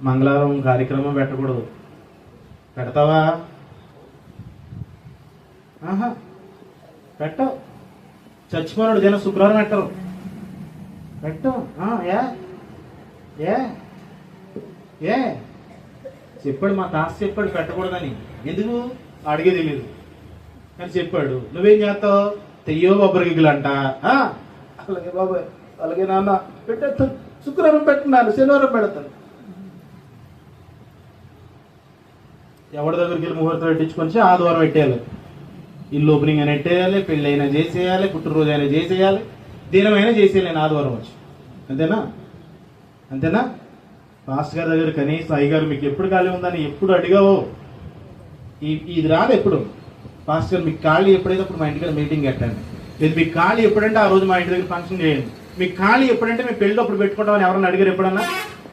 మంగళవారం కార్యక్రమం పెట్టకూడదు. పెడతావా? ఆహా, పెట్టవు. చచ్చిపోయినాడు జనం శుక్రవారం పెట్టరు. పెట్టు. ఏ ఏ ఏ చెప్పాడు, మా తాత చెప్పాడు పెట్టకూడదని. ఎందుకు అడిగే తెలియదు కానీ చెప్పాడు. నువ్వేం చేస్తావు? తెయ్యో బొబ్బరిగిగులంట. అలాగే బాబాయ్, అలాగే నాన్న పెట్టేస్తాను. శుక్రవారం పెట్టినాను, శనివారం పెడతాను. ఎవరి దగ్గరికి వెళ్ళి ముహూర్తం పెట్టించుకొని ఆదివారం పెట్టేయాలి. ఇల్లు ఓపెనింగ్ అయినా పెట్టేయాలి, పెళ్ళి అయినా చేసేయాలి, పుట్టినరోజు అయినా చేసేయాలి, దినమైనా చేసేయాలి. నేను ఆదివారం వచ్చి అంతేనా? అంతేనా? పాస్టర్ గారి దగ్గర కనీసం అయ్యగారు మీకు ఎప్పుడు ఖాళీ ఉందని ఎప్పుడు అడిగావో? ఇది రాదు ఎప్పుడు. పాస్టర్ గారు మీకు ఖాళీ ఎప్పుడైతే అప్పుడు మా ఇంటికి మీటింగ్ పెట్టండి. లేదు మీకు ఖాళీ ఎప్పుడంటే ఆ రోజు మా ఇంటి దగ్గర ఫంక్షన్ చేయండి. మీకు ఖాళీ ఎప్పుడంటే మీ పెళ్ళి అప్పుడు పెట్టుకుంటామని ఎవరన్నా అడిగారు ఎప్పుడన్నా?